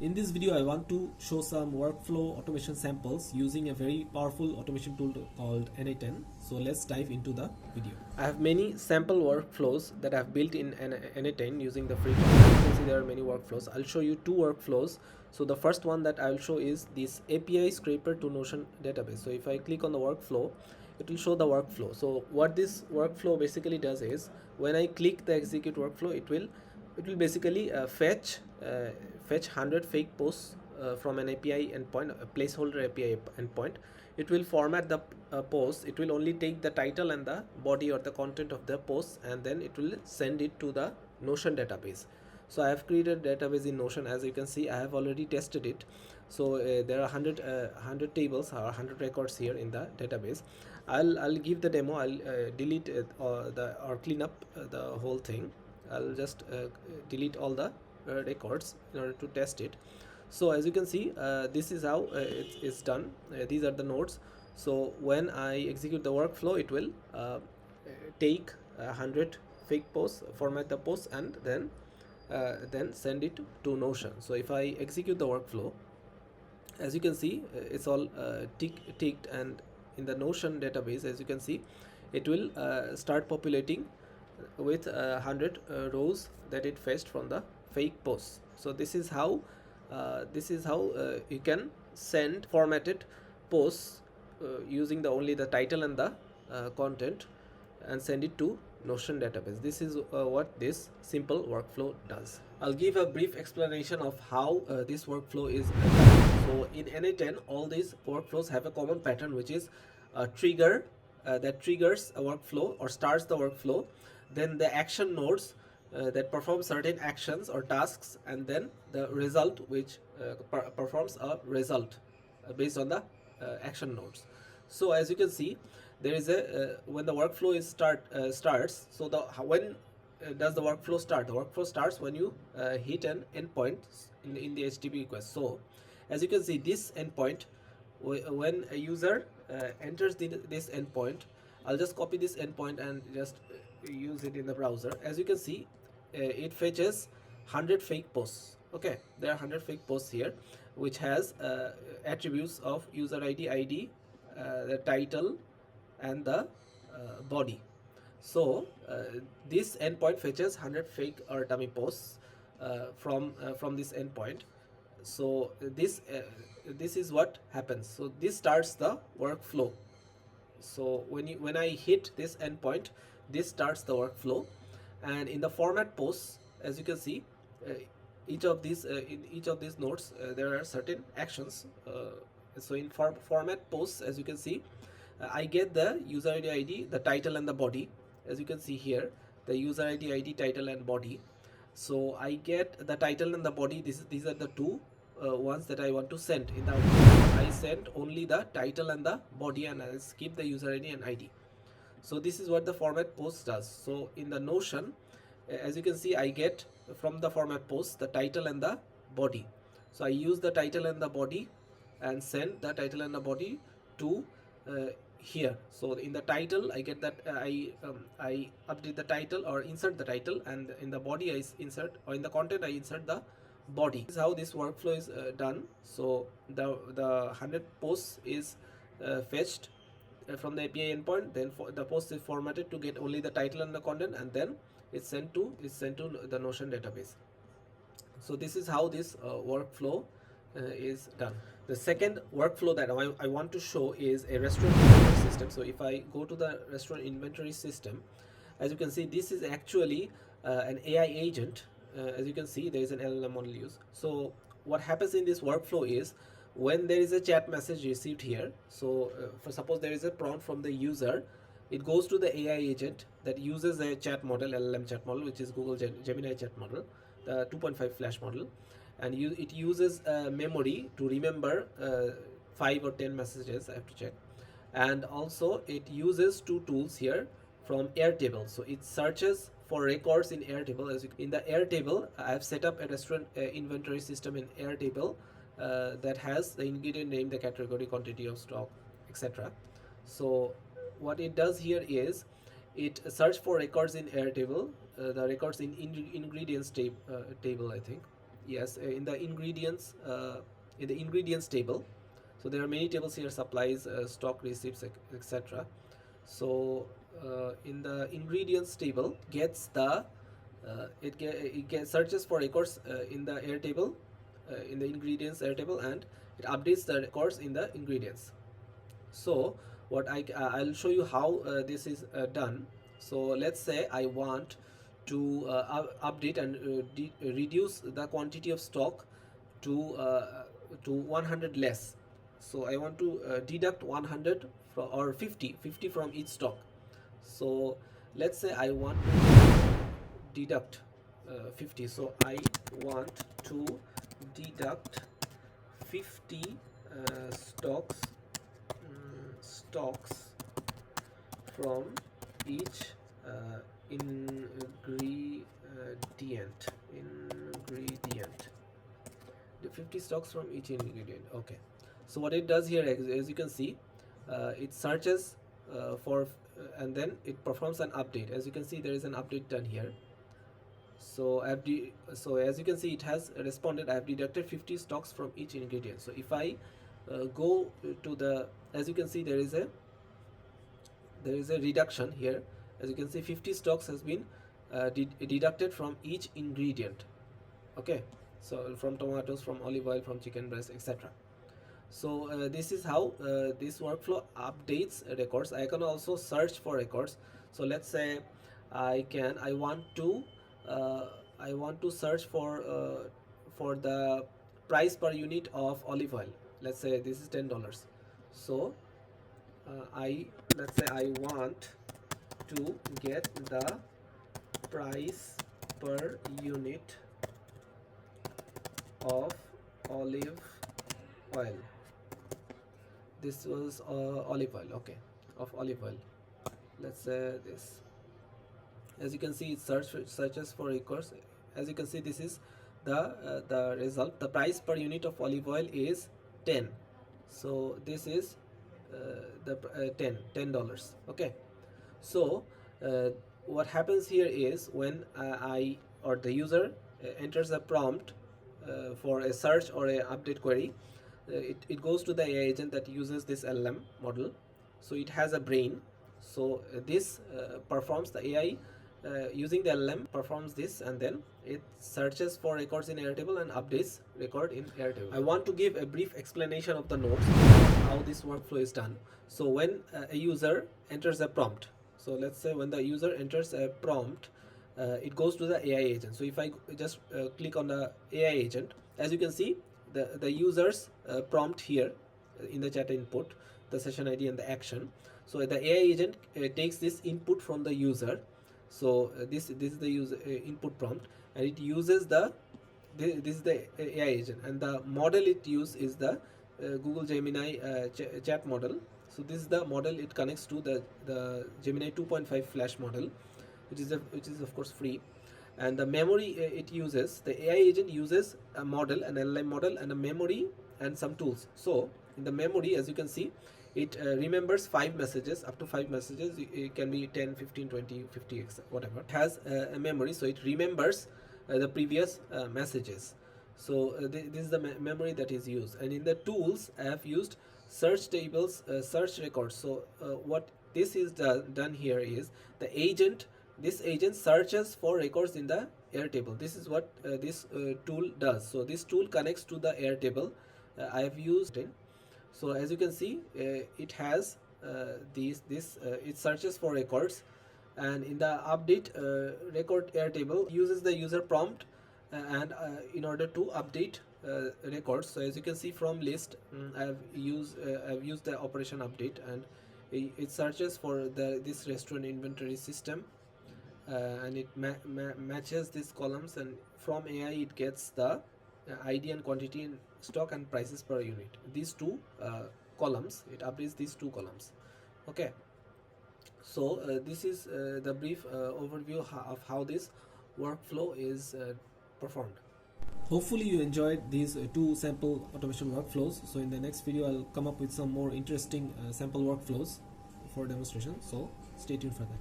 In this video, I want to show some workflow automation samples using a very powerful automation tool called n8n. So let's dive into the video. I have many sample workflows that I've built in n8n using the free trial. You can see there are many workflows. I'll show you two workflows. So the first one that I'll show is this API scraper to Notion database. So if I click on the workflow, it will show the workflow. So what this workflow basically does is when I click the execute workflow, it will basically fetch 100 fake posts from an API endpoint, a placeholder API endpoint. It will format the post. It will only take the title and the body or the content of the post, and then it will send it to the Notion database. So I have created a database in Notion. As you can see, I have already tested it. So there are 100 tables or 100 records here in the database. I'll give the demo. I'll delete or clean up the whole thing. I'll just delete all the records in order to test it. So as you can see, this is how it's done. These are the nodes. So when I execute the workflow, it will take 100 fake posts, format the posts, and then send it to Notion. So if I execute the workflow, as you can see, it's all ticked, and in the Notion database, as you can see, it will start populating with 100 rows that it fetched from the fake posts. So this is how you can send formatted posts using only the title and the content, and send it to Notion database. This is what this simple workflow does. I'll give a brief explanation of how this workflow is done. So in n8n, all these workflows have a common pattern, which is a trigger that triggers a workflow or starts the workflow, then the action nodes that perform certain actions or tasks, and then the result, which performs a result based on the action nodes. So as you can see, there is a when the workflow is starts. So when does the workflow start? The workflow starts when you hit an endpoint in the HTTP request. So as you can see, this endpoint, when a user enters this endpoint, I'll just copy this endpoint and just use it in the browser. As you can see, it fetches 100 fake posts. Okay, there are 100 fake posts here, which has attributes of user ID, the title, and the body. So this endpoint fetches 100 fake or dummy posts from this endpoint. So this is what happens. So this starts the workflow. So when I hit this endpoint, this starts the workflow. And in the format posts, as you can see, each of these nodes, there are certain actions. So in format posts, as you can see, I get the user ID, the title, and the body. As you can see here, the user ID, title, and body. So I get the title and the body. These are the two ones that I want to send. In the output, I send only the title and the body, and I skip the user ID and ID. So this is what the format post does. So in the Notion, as you can see, I get from the format post the title and the body. So I use the title and the body and send the title and the body to here. So in the title, I get that I update the title or insert the title, and in the body I insert, or in the content I insert the body. This is how this workflow is done. So the 100 posts is fetched from the API endpoint, then the post is formatted to get only the title and the content, and then it's sent to the Notion database. So this is how this workflow is done. The second workflow that I want to show is a restaurant inventory system. So if I go to the restaurant inventory system, as you can see, this is actually an AI agent. As you can see, there is an LLM model used. So what happens in this workflow is, when there is a chat message received here, so for suppose there is a prompt from the user, it goes to the AI agent that uses a chat model, LLM chat model, which is Google Gemini chat model, the 2.5 flash model, and it uses memory to remember 5 or 10 messages. I have to check. And also it uses two tools here from Airtable. So it searches for records in Airtable. As in the Airtable, I have set up a restaurant inventory system in Airtable that has the ingredient name, the category, quantity of stock, etc. So what it does here is, it search for records in Airtable, the records in ingredients table, I think. yes, in the ingredients table. So there are many tables here: supplies, stock, receipts, etc. So in the ingredients table gets the it searches for records in the air table, in the ingredients air table, and it updates the records in the ingredients. So what I'll show you how this is done. So let's say I want to update and reduce the quantity of stock to 100 less. So I want to deduct 100 or 50 from each stock. So let's say I want to deduct 50. So I want to deduct 50 stocks from each ingredient. The 50 stocks from each ingredient. Okay. So what it does here, as you can see, it searches for and then it performs an update. As you can see, there is an update done here. So so as you can see, it has responded. I have deducted 50 stocks from each ingredient. So if I go to the, as you can see, there is a reduction here. As you can see, 50 stocks has been deducted from each ingredient. Okay, so from tomatoes, from olive oil, from chicken breast, etc. So this is how this workflow updates records. I can also search for records. So let's say I want to search for the price per unit of olive oil. Let's say this is $10. So let's say I want to get the price per unit of olive oil. This was olive oil. Okay, of olive oil. Let's say this. As you can see, it searches for records. As you can see, this is the result. The price per unit of olive oil is 10. So this is the $10. Okay. So what happens here is when I or the user enters a prompt for a search or a update query, it goes to the AI agent that uses this LLM model. So it has a brain. So this performs, the AI using the LLM performs this, and then it searches for records in Airtable and updates record in Airtable. I want to give a brief explanation of the nodes, how this workflow is done. So when a user enters a prompt, so let's say when the user enters a prompt, it goes to the AI agent. So if I just click on the AI agent, as you can see, the user's prompt here in the chat input, the session ID and the action. So the AI agent takes this input from the user. So this is the user input prompt, and it uses this is the AI agent, and the model it uses is the Google Gemini chat model. So this is the model it connects to, the Gemini 2.5 Flash model, which is of course free. And the memory it uses, the AI agent uses a model, an LLM model, and a memory and some tools. So in the memory, as you can see, it remembers 5 messages, up to 5 messages. It can be 10, 15, 20, 50, whatever. It has a memory, so it remembers the previous messages. So this is the memory that is used. And in the tools, I have used search tables, search records. So what this is done here is this agent searches for records in the Airtable. This is what this tool does. So this tool connects to the Airtable. I have used it. So as you can see, it has it searches for records, and in the update record Airtable uses the user prompt and in order to update records. So as you can see from list, I've used the operation update, and it searches for this restaurant inventory system, and it matches these columns, and from AI it gets the ID and quantity in stock and prices per unit. These two columns, it updates these two columns. Okay, so this is the brief overview of how this workflow is performed. Hopefully you enjoyed these two sample automation workflows. So in the next video I'll come up with some more interesting sample workflows for demonstration, so stay tuned for that.